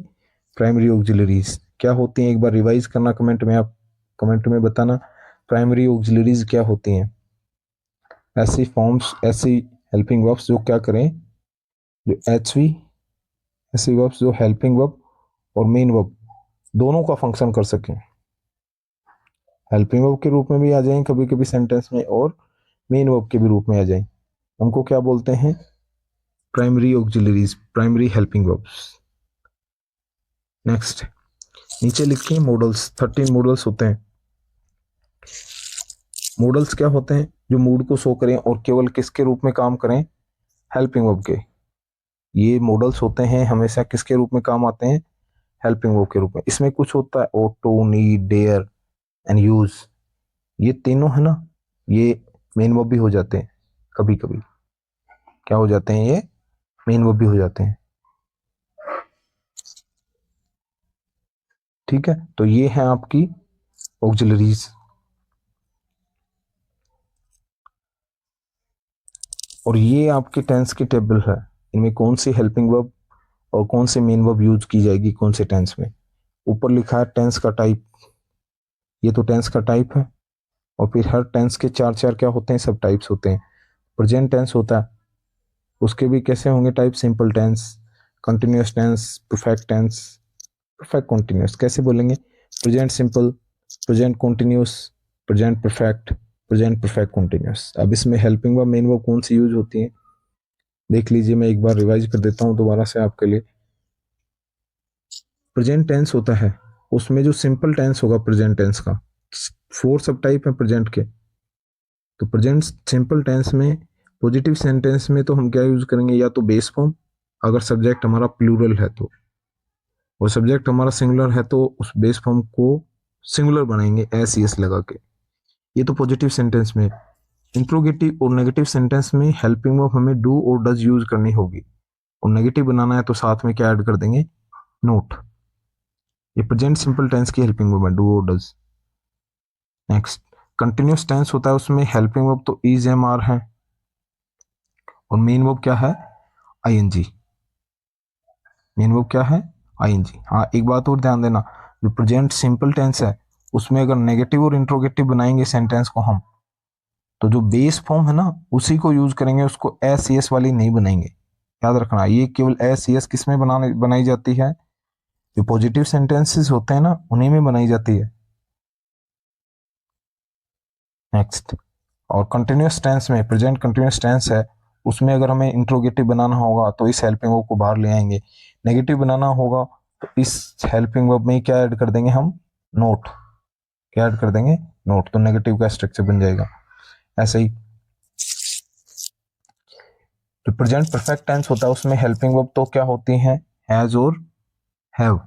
Primary auxiliaries. क्या होती हैं एक बार रिवाइज करना कमेंट में, आप कमेंट में बताना प्राइमरी ऑक्सिलरीज क्या होती हैं। ऐसी फॉर्म्स, ऐसी हेल्पिंग वर्ब्स जो क्या करें, जो एचवी, ऐसी वर्ब्स जो हेल्पिंग वर्ब और मेन वर्ब दोनों का फंक्शन कर सकें। हेल्पिंग वर्ब के रूप में भी आ जाएं कभी कभी सेंटेंस में और मेन वर्ब के भी रूप में आ जाएं, उनको क्या बोलते हैं? Primary auxiliaries, primary helping verbs. Next, नीचे लिखिए मॉडल्स। 13 मॉडल्स होते हैं। मॉडल्स क्या होते हैं? जो मूड को शो करें और केवल किसके रूप में काम करें? हेल्पिंग वर्ब के। ये मॉडल्स होते हैं हमेशा किसके रूप में काम आते हैं? हेल्पिंग वर्ब के रूप में। इसमें कुछ होता है ought to, need, dare and use, ये तीनों है ना, ये मेन वर्ब भी हो जाते हैं कभी कभी। क्या हो जाते हैं? ये मेन वर्ब भी हो जाते हैं। ठीक है, तो ये है आपकी ऑक्सिलरीज। और ये आपके टेंस की टेबल है, इनमें कौन सी हेल्पिंग वर्ब और कौन से मेन वर्ब यूज की जाएगी कौन से टेंस में। ऊपर लिखा है टेंस का टाइप, ये तो टेंस का टाइप है। और फिर हर टेंस के 4 क्या होते हैं? सब टाइप्स होते हैं। प्रेजेंट टेंस होता है, उसके भी कैसे होंगे type? Simple tense, continuous tense, perfect tense. Perfect continuous कैसे बोलेंगे? Present simple, present continuous, present perfect, present perfect continuous. अब इसमें हेल्पिंग वर्ब मेन वर्ब कौन सी यूज होती है देख लीजिए, मैं एक बार रिवाइज कर देता हूँ दोबारा से आपके लिए। प्रेजेंट टेंस होता है, उसमें जो सिंपल टेंस होगा प्रेजेंट टेंस का, 4 सब टाइप है प्रेजेंट के। तो प्रेजेंट सिंपल टेंस में पॉजिटिव सेंटेंस में तो हम क्या यूज करेंगे, या तो बेस फॉर्म अगर सब्जेक्ट हमारा प्लूरल है तो, और सब्जेक्ट हमारा सिंगुलर है तो उस बेस फॉर्म को सिंगुलर बनाएंगे एस ई एस लगा के। ये तो पॉजिटिव सेंटेंस में। इंट्रोगेटिव और नेगेटिव सेंटेंस में हेल्पिंग वर्ब हमें डू और डज यूज करनी होगी, और नेगेटिव बनाना है तो साथ में क्या ऐड कर देंगे, नोट। ये प्रेजेंट सिंपल टेंस की हेल्पिंग वर्ब है, डू और डज। नेक्स्ट कंटिन्यूस टेंस होता है, उसमें हेल्पिंग वर्ब तो इज एम आर है, और मेन वर्ब क्या है, आईएनजी। मेन वर्ब क्या है, आईएनजी। हाँ एक बात और ध्यान देना, जो प्रेजेंट सिंपल टेंस है उसमें अगर नेगेटिव और इंट्रोगेटिव बनाएंगे सेंटेंस को हम, तो जो बेस फॉर्म है ना उसी को यूज करेंगे, उसको एस सी एस वाली नहीं बनाएंगे। याद रखना, ये केवल एस सी एस किस में बनाई जाती है, जो पॉजिटिव सेंटेंसेस होते हैं ना उन्हीं में बनाई जाती है। नेक्स्ट, और कंटिन्यूस टेंस में, प्रेजेंट कंटिन्यूस टेंस है उसमें अगर हमें इंट्रोगेटिव बनाना होगा तो इस हेल्पिंग वर्ब को बाहर ले आएंगे, नेगेटिव बनाना होगा तो इस हेल्पिंग वर्ब में क्या ऐड कर देंगे हम, नोट। क्या ऐड कर देंगे, नोट। तो नेगेटिव का स्ट्रक्चर बन जाएगा। ऐसे ही जो प्रेजेंट परफेक्ट टेंस होता है उसमें हेल्पिंग वर्ब तो क्या होती हैं, हैज और हैव।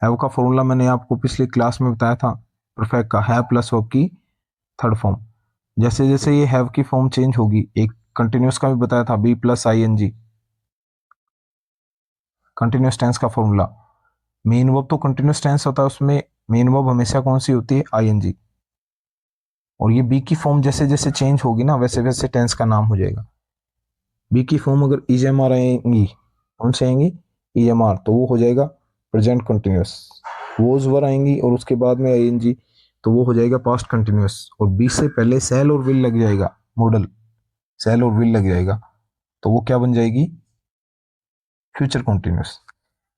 हैव का फॉर्मूला मैंने आपको पिछली क्लास में बताया था, परफेक्ट का हैव प्लस वर्ब की थर्ड फॉर्म। जैसे जैसे ये हैव की फॉर्म चेंज होगी, एक कंटिन्यूस का भी बताया था, be plus I N G, continuous tense का फॉर्मूला। मेन वर्ब तो कंटिन्यूस टेंस होता है, उसमें मेन वर्ब हमेशा कौन सी होती है, आई एन जी। और ये बी की फॉर्म जैसे जैसे चेंज होगी ना वैसे वैसे टेंस का नाम हो जाएगा। बी की फॉर्म अगर ई एम आर आएंगी, कौन से आएंगी, ई एम आर, तो वो हो जाएगा प्रेजेंट कंटिन्यूस। वोज वर आएंगी और उसके बाद में आई एन जी, तो वो हो जाएगा पास्ट कंटिन्यूस। और बी से पहले सेल और विल लग जाएगा, मॉडल सेल और विल लग जाएगा, तो वो क्या बन जाएगी, फ्यूचर कंटिन्यूस।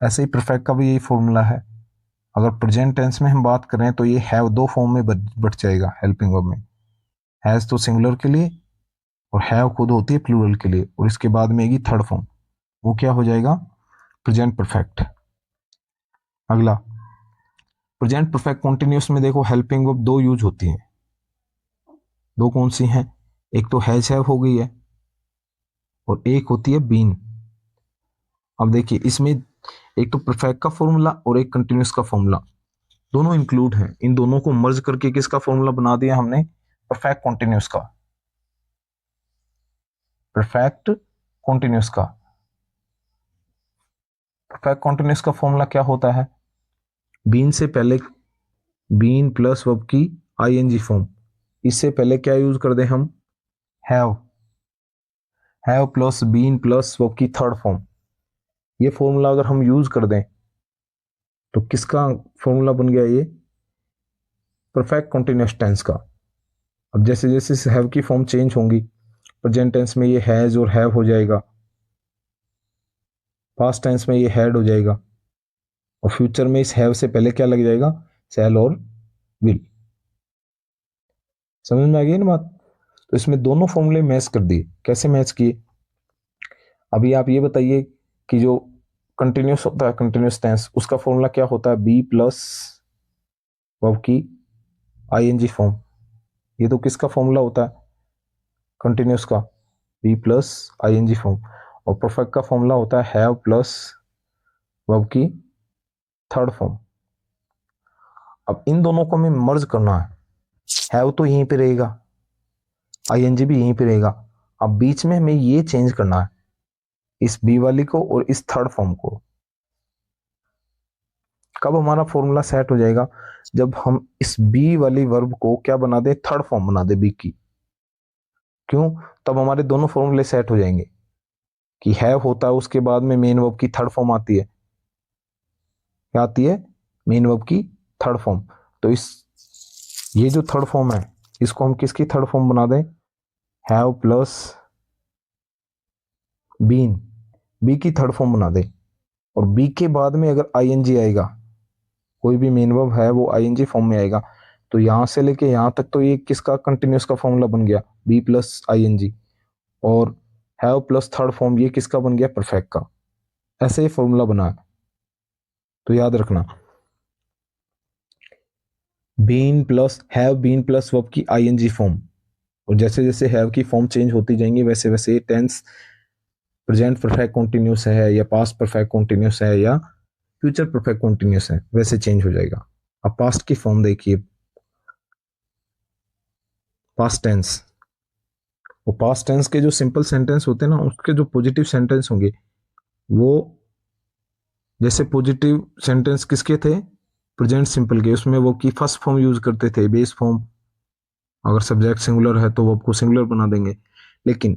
ऐसे ही परफेक्ट का भी यही फॉर्मूला है। अगर प्रेजेंट टेंस में हम बात करें तो ये हैव दो फॉर्म में बट जाएगा हेल्पिंग वर्ब में, हैज तो सिंगुलर के लिए और हैव खुद होती है प्लूरल के लिए, और इसके बाद में आएगी थर्ड फॉर्म, वो क्या हो जाएगा, प्रेजेंट परफेक्ट। अगला, प्रेजेंट परफेक्ट कंटिन्यूस में देखो हेल्पिंग वर्ब दो यूज होती हैं। दो कौन सी हैं, एक तो हैज हैव हो गई है, और एक होती है बीन। अब देखिए इसमें एक तो परफेक्ट का फॉर्मूला और एक कंटिन्यूस का फॉर्मूला, दोनों इंक्लूड हैं। इन दोनों को मर्ज करके किसका फॉर्मूला बना दिया हमने, परफेक्ट कंटिन्यूस का। परफेक्ट कंटिन्यूस का, परफेक्ट कंटिन्यूस का फॉर्मूला क्या होता है, बीन से पहले, बीन प्लस वर्ब की आईएनजी फॉर्म, इससे पहले क्या यूज कर दें हम, have. Have plus been plus verb की थर्ड फॉर्म, ये फॉर्मूला अगर हम यूज कर दें तो किसका फॉर्मूला बन गया, ये परफेक्ट कंटिन्यूस टेंस का। अब जैसे जैसे हैव की फॉर्म चेंज होंगी, प्रेजेंट टेंस में ये हैज और हैव हो जाएगा, पास्ट टेंस में ये हैड हो जाएगा, और फ्यूचर में इस हैव से पहले क्या लग जाएगा, शैल और विल। समझ में आ गई ना बात। तो इसमें दोनों फॉर्मूले मैच कर दिए। कैसे मैच किए, अभी आप ये बताइए कि जो कंटिन्यूस होता है कंटिन्यूस टेंस, उसका फॉर्मूला क्या होता है, बी प्लस वर्ब की आईएनजी फॉर्म। ये तो किसका फॉर्मूला होता है, कंटिन्यूस का, बी प्लस आईएनजी फॉर्म। और परफेक्ट का फॉर्मूला होता है हैव प्लस वर्ब की थर्ड फॉर्म। अब इन दोनों को हमें मर्ज करना है, हैव तो यहीं पे रहेगा, आईएनजी भी यहीं पे रहेगा। अब बीच में हमें ये चेंज करना है, इस बी वाली को और इस थर्ड फॉर्म को। कब हमारा फॉर्मूला सेट हो जाएगा, जब हम इस बी वाली वर्ब को क्या बना दे, थर्ड फॉर्म बना दे बी की। क्यों, तब हमारे दोनों फॉर्मूले सेट हो जाएंगे कि हैव होता है उसके बाद में मेन वर्ब की थर्ड फॉर्म आती है, क्या आती है, मेन वर्ब की थर्ड फॉर्म। तो इस ये जो थर्ड फॉर्म है इसको हम किसकी थर्ड फॉर्म बना दें, हैव प्लस बीन, बी की थर्ड फॉर्म बना दे। और बी के बाद में अगर आईएनजी आएगा, कोई भी मेन वर्ब है वो आईएनजी फॉर्म में आएगा, तो यहाँ से लेके यहाँ तक तो ये किसका कंटिन्यूस का फॉर्मूला बन गया, be plus I N G, और हैव प्लस थर्ड फॉर्म ये किसका बन गया, परफेक्ट का। ऐसे ही फॉर्मूला बना है, तो याद रखना been plus have been plus verb की आईएनजी फॉर्म, और जैसे जैसे हैव की फॉर्म चेंज होती जाएंगी वैसे वैसे टेंस प्रेजेंट परफेक्ट कॉन्टिन्यूस है या पास्ट परफेक्ट कॉन्टिन्यूस है या फ्यूचर परफेक्ट कॉन्टिन्यूस है, वैसे चेंज हो जाएगा। अब पास्ट की फॉर्म देखिए, पास्ट टेंस, वो पास्ट टेंस के जो सिंपल सेंटेंस होते हैं ना उसके जो पॉजिटिव सेंटेंस होंगे वो, जैसे पॉजिटिव सेंटेंस किसके थे, प्रेजेंट सिंपल के, उसमें वो की फर्स्ट फॉर्म यूज करते थे, बेस फॉर्म। अगर सब्जेक्ट सिंगुलर है तो वो आपको सिंगुलर बना देंगे, लेकिन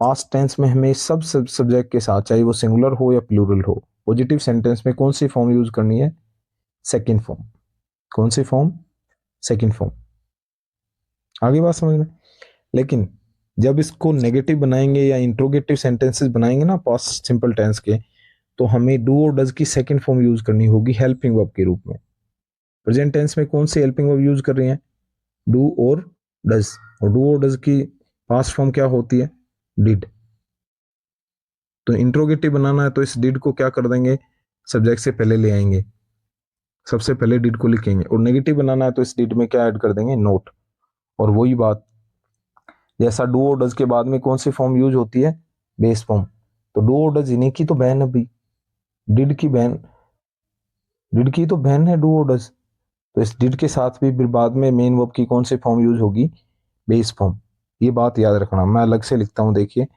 पास्ट टेंस में हमें सब सब्जेक्ट के साथ, चाहे वो सिंगुलर हो या प्लूरल हो, पॉजिटिव सेंटेंस में कौन सी फॉर्म यूज करनी है, सेकंड फॉर्म। कौन सी फॉर्म, सेकंड फॉर्म। आगे बात समझ में। लेकिन जब इसको नेगेटिव बनाएंगे या इंट्रोगेटिव सेंटेंसेस बनाएंगे ना पास्ट सिंपल टेंस के, तो हमें डू और डज की सेकंड फॉर्म यूज करनी होगी हेल्पिंग वर्ब के रूप में। प्रेजेंट टेंस में कौन सी हेल्पिंग वर्ब यूज कर रही है, डू और डज, और डू और डज की पास्ट फॉर्म क्या होती है, डिड। तो इंट्रोगेटिव बनाना है तो इस डिड को क्या कर देंगे, सब्जेक्ट से पहले ले आएंगे, सबसे पहले डिड को लिखेंगे, और नेगेटिव बनाना है तो इस डिड में क्या ऐड कर देंगे, नोट। और वही बात जैसा डू और डज के बाद में कौन सी फॉर्म यूज होती है, बेस फॉर्म। तो डू और डज इन्हीं की तो बहन है भाई, डिड की बहन, डिड की तो बहन है डू और डज। तो इस डिड के साथ भी फिर बाद में मेन वर्ब की कौन सी फॉर्म यूज होगी, बेस फॉर्म। ये बात याद रखना, मैं अलग से लिखता हूं, देखिए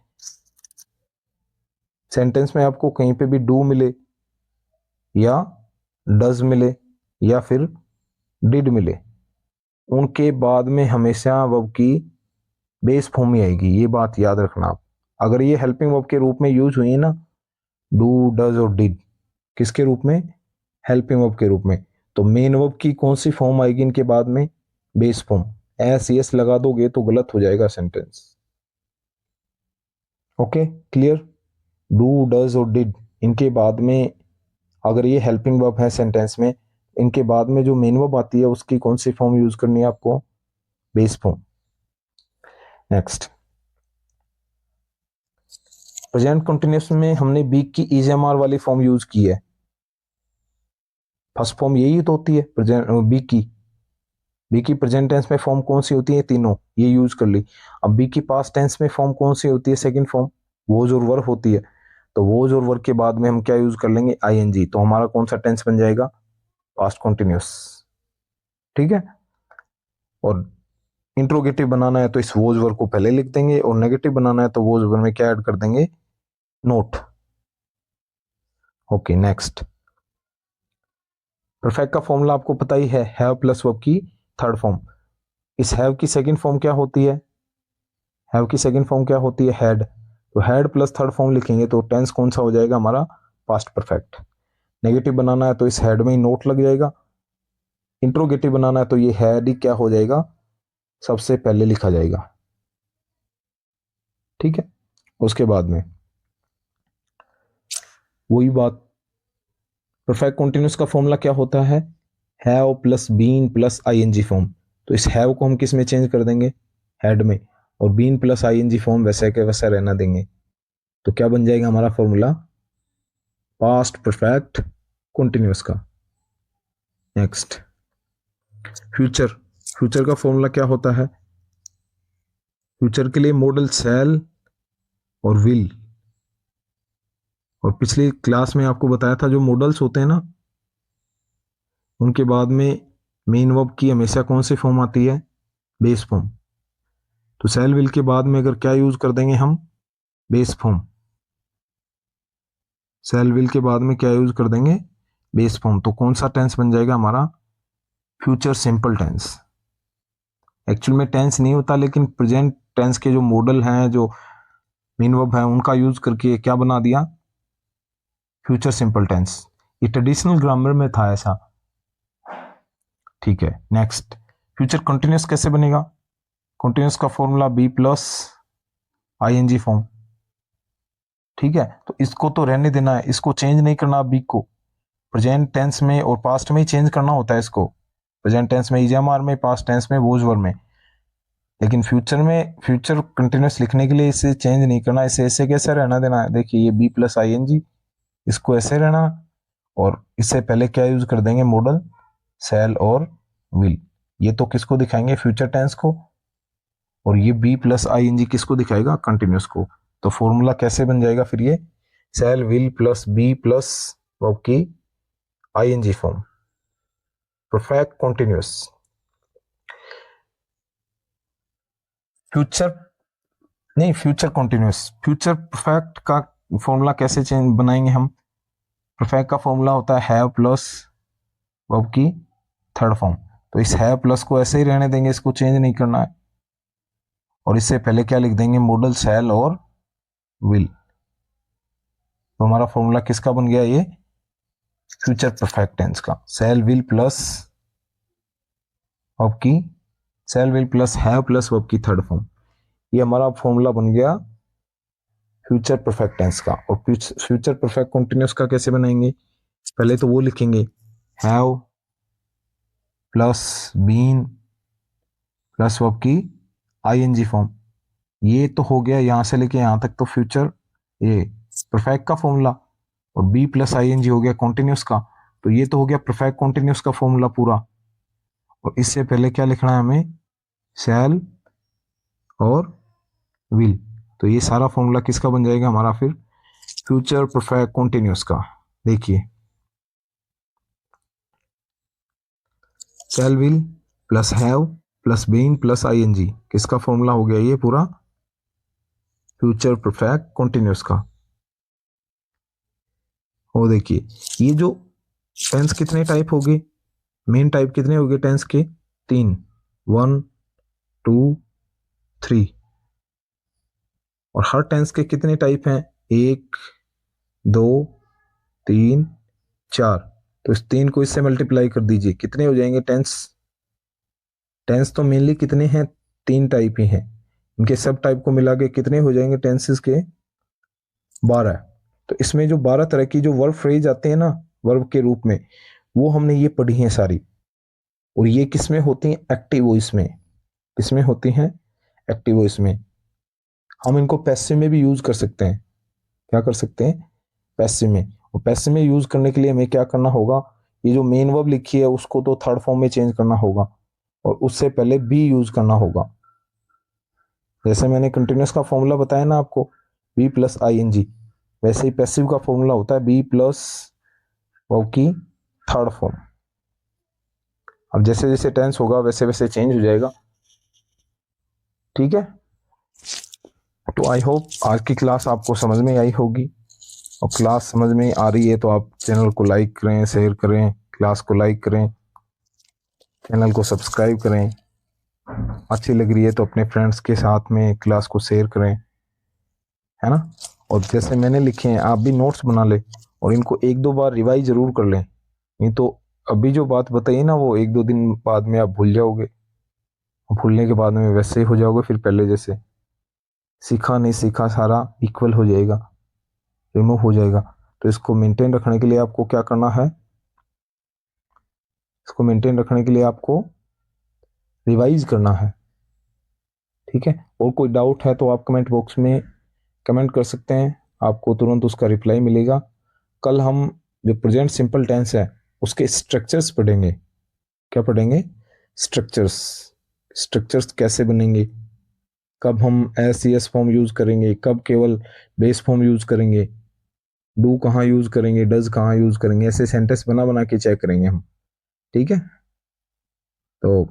सेंटेंस में आपको कहीं पे भी डू मिले या डज मिले या फिर डिड मिले, उनके बाद में हमेशा वर्ब की बेस फॉर्म ही आएगी, ये बात याद रखना आप। अगर ये हेल्पिंग वर्ब के रूप में यूज हुई है ना, डू डज और डिड, किसके रूप में, हेल्पिंग वर्ब के रूप में, तो मेन वर्ब की कौन सी फॉर्म आएगी इनके बाद में, बेस फॉर्म। एस यस लगा दोगे तो गलत हो जाएगा sentence. Okay clear, do does और डिड, इनके बाद में अगर ये हेल्पिंग वर्ब है सेंटेंस में, इनके बाद में जो मेन वर्ब आती है उसकी कौन सी फॉर्म यूज करनी है आपको, base form. Next, present continuous में हमने बी की ईजेएमआर वाली फॉर्म यूज की है। फर्स्ट फॉर्म यही तो होती है प्रेजेंट बी की प्रेजेंट टेंस में फॉर्म कौन सी होती है, तीनों, ये यूज कर ली। अब बी की पास्ट टेंस में फॉर्म कौन सी होती है, सेकंड फॉर्म, वोज और वर होती है। तो वोज और वर के बाद में हम क्या यूज कर लेंगे, आईएनजी, तो हमारा कौन सा टेंस बन जाएगा, पास्ट कंटिन्यूअस। ठीक है, और इंट्रोगेटिव बनाना है तो इस वोज वर को पहले लिख देंगे, और नेगेटिव बनाना है तो वोज वर में क्या ऐड कर देंगे, नोट। ओके नेक्स्ट, परफेक्ट का फॉर्मूला आपको पता ही है, हैव प्लस वर्ब की थर्ड फॉर्म। इस हैव की सेकंड फॉर्म क्या होती है, हैव की सेकंड फॉर्म क्या होती है, हैड। तो हैड प्लस थर्ड फॉर्म लिखेंगे तो टेंस कौन सा हो जाएगा हमारा, पास्ट परफेक्ट। नेगेटिव बनाना है तो इस हैड में ही नोट लग जाएगा। इंट्रोगेटिव बनाना है तो ये हैड ही क्या हो जाएगा, सबसे पहले लिखा जाएगा। ठीक है, उसके बाद में वही बात, परफेक्ट कॉन्टिन्यूस का फॉर्मूला क्या होता है, have plus been plus ING form. तो इस हैव को हम किस में चेंज कर देंगे, हैड में, और बीन प्लस आईएनजी फॉर्म वैसे के वैसा रहना देंगे। तो क्या बन जाएगा हमारा फॉर्मूला, पास्ट परफेक्ट कॉन्टिन्यूस का। नेक्स्ट, फ्यूचर, फ्यूचर का फॉर्मूला क्या होता है, फ्यूचर के लिए मॉडल शैल और विल, और पिछली क्लास में आपको बताया था जो मॉडल्स होते हैं ना उनके बाद में मेन वर्ब की हमेशा कौन सी फॉर्म आती है, बेस फॉर्म। तो शैल विल के बाद में अगर क्या यूज कर देंगे हम, बेस फॉर्म। शैल विल के बाद में क्या यूज कर देंगे, बेस फॉर्म। तो कौन सा टेंस बन जाएगा हमारा, फ्यूचर सिंपल टेंस। एक्चुअल में टेंस नहीं होता, लेकिन प्रेजेंट टेंस के जो मॉडल हैं, जो मेन वर्ब है, उनका यूज करके क्या बना दिया, फ्यूचर सिंपल टेंस। ये ट्रेडिशनल ग्रामर में था ऐसा। ठीक है, नेक्स्ट, फ्यूचर कंटिन्यूस कैसे बनेगा, कंटिन्यूस का formula be plus ING form. ठीक है, तो इसको तो रहने देना है, इसको चेंज नहीं करना बी को, प्रेजेंट टेंस में और पास्ट में ही चेंज करना होता है इसको। प्रेजेंट टेंस में ईजामार में, पास्ट टेंस में वोज वर में। लेकिन फ्यूचर में, फ्यूचर कंटिन्यूस लिखने के लिए इसे चेंज नहीं करना, इसे ऐसे कैसे रहना देना है। देखिए ये be plus I N G, इसको ऐसे रहना, और इससे पहले क्या यूज कर देंगे, मॉडल, शैल और विल। ये तो किसको दिखाएंगे, फ्यूचर टेंस को, और ये be plus I N G किसको दिखाएगा, कंटिन्यूस को। तो फॉर्मूला कैसे बन जाएगा फिर, ये shall will plus be plus verb की I N G form, perfect continuous. Future नहीं, फ्यूचर कंटिन्यूस, फ्यूचर परफेक्ट का फॉर्मूला कैसे चेंज बनाएंगे हम। परफेक्ट का फॉर्मूला होता है हैव प्लस वर्ब की थर्ड फॉर्म। तो इस हैव प्लस को ऐसे ही रहने देंगे, इसको चेंज नहीं करना है, और इससे पहले क्या लिख देंगे, मॉडल, शैल और विल। तो हमारा फॉर्मूला किसका बन गया, ये फ्यूचर परफेक्ट टेंस का, शैल विल प्लस वर्ब की, शैल will plus have plus verb की थर्ड फॉर्म। ये हमारा फॉर्मूला बन गया फ्यूचर परफेक्ट टेंस का। और फ्यूचर परफेक्ट कंटिन्यूस का कैसे बनाएंगे, पहले तो वो लिखेंगे have plus been plus verb की आईएनजी फॉर्म। ये तो हो गया यहां से लेके यहां तक तो फ्यूचर ये परफेक्ट का फॉर्मूला, और बी प्लस आईएनजी हो गया कॉन्टिन्यूस का। तो ये तो हो गया परफेक्ट कॉन्टिन्यूस का फॉर्मूला पूरा। और इससे पहले क्या लिखना है हमें, शैल और विल। तो ये सारा फॉर्मूला किसका बन जाएगा हमारा फिर, फ्यूचर परफेक्ट कॉन्टिन्यूस का। देखिए shall will plus have plus been plus ING, किसका फॉर्मूला हो गया ये पूरा, फ्यूचर परफेक्ट कॉन्टिन्यूस का। और देखिए ये जो टेंस कितने टाइप हो गए, मेन टाइप कितने हो गए टेंस के, 3, 1 2 3। और हर टेंस के कितने टाइप हैं, 1 2 3 4। तो इस 3 को इससे मल्टीप्लाई कर दीजिए, कितने हो जाएंगे टेंस। टेंस तो मेनली कितने हैं, 3 टाइप ही हैं, इनके सब टाइप को मिला के कितने हो जाएंगे टेंसेस के, 12। तो इसमें जो 12 तरह की जो वर्ब फ्रेज आते हैं ना वर्ब के रूप में, वो हमने ये पढ़ी हैं सारी। और ये किसमें होती हैं, एक्टिव वॉइस में। किसमें होती हैं, एक्टिव वॉइस में। हम इनको पैसिव में भी यूज कर सकते हैं। क्या कर सकते हैं, पैसिव में। और पैसिव में यूज करने के लिए हमें क्या करना होगा, ये जो मेन वर्ब लिखी है उसको तो थर्ड फॉर्म में चेंज करना होगा, और उससे पहले बी यूज करना होगा। जैसे मैंने कंटिन्यूस का फॉर्मूला बताया ना आपको, be plus I N G, वैसे ही पैसिव का फॉर्मूला होता है बी प्लस वर्ब की थर्ड फॉर्म। अब जैसे जैसे टेंस होगा वैसे वैसे चेंज हो जाएगा, ठीक है। तो आई होप आज की क्लास आपको समझ में आई होगी, और क्लास समझ में आ रही है तो आप चैनल को लाइक करें, शेयर करें, क्लास को लाइक करें, चैनल को सब्सक्राइब करें। अच्छी लग रही है तो अपने फ्रेंड्स के साथ में क्लास को शेयर करें, है ना। और जैसे मैंने लिखे हैं आप भी नोट्स बना लें, और इनको 1-2 बार रिवाइज जरूर कर लें, नहीं तो अभी जो बात बताइए ना वो 1-2 दिन बाद में आप भूल जाओगे, भूलने के बाद में वैसे ही हो जाओगे फिर पहले जैसे। सीखा नहीं सीखा सारा इक्वल हो जाएगा, रिमूव हो जाएगा। तो इसको मेंटेन रखने के लिए आपको क्या करना है, इसको मेंटेन रखने के लिए आपको रिवाइज करना है, ठीक है। और कोई डाउट है तो आप कमेंट बॉक्स में कमेंट कर सकते हैं, आपको तुरंत उसका रिप्लाई मिलेगा। कल हम जो प्रेजेंट सिंपल टेंस है उसके स्ट्रक्चर्स पढ़ेंगे। क्या पढ़ेंगे, स्ट्रक्चर्स। स्ट्रक्चर्स कैसे बनेंगे, कब हम S C S form use करेंगे, कब केवल बेस फॉर्म यूज करेंगे, डू कहाँ यूज करेंगे, डज कहाँ यूज करेंगे, ऐसे सेंटेंस बना बना के चेक करेंगे हम, ठीक है। तो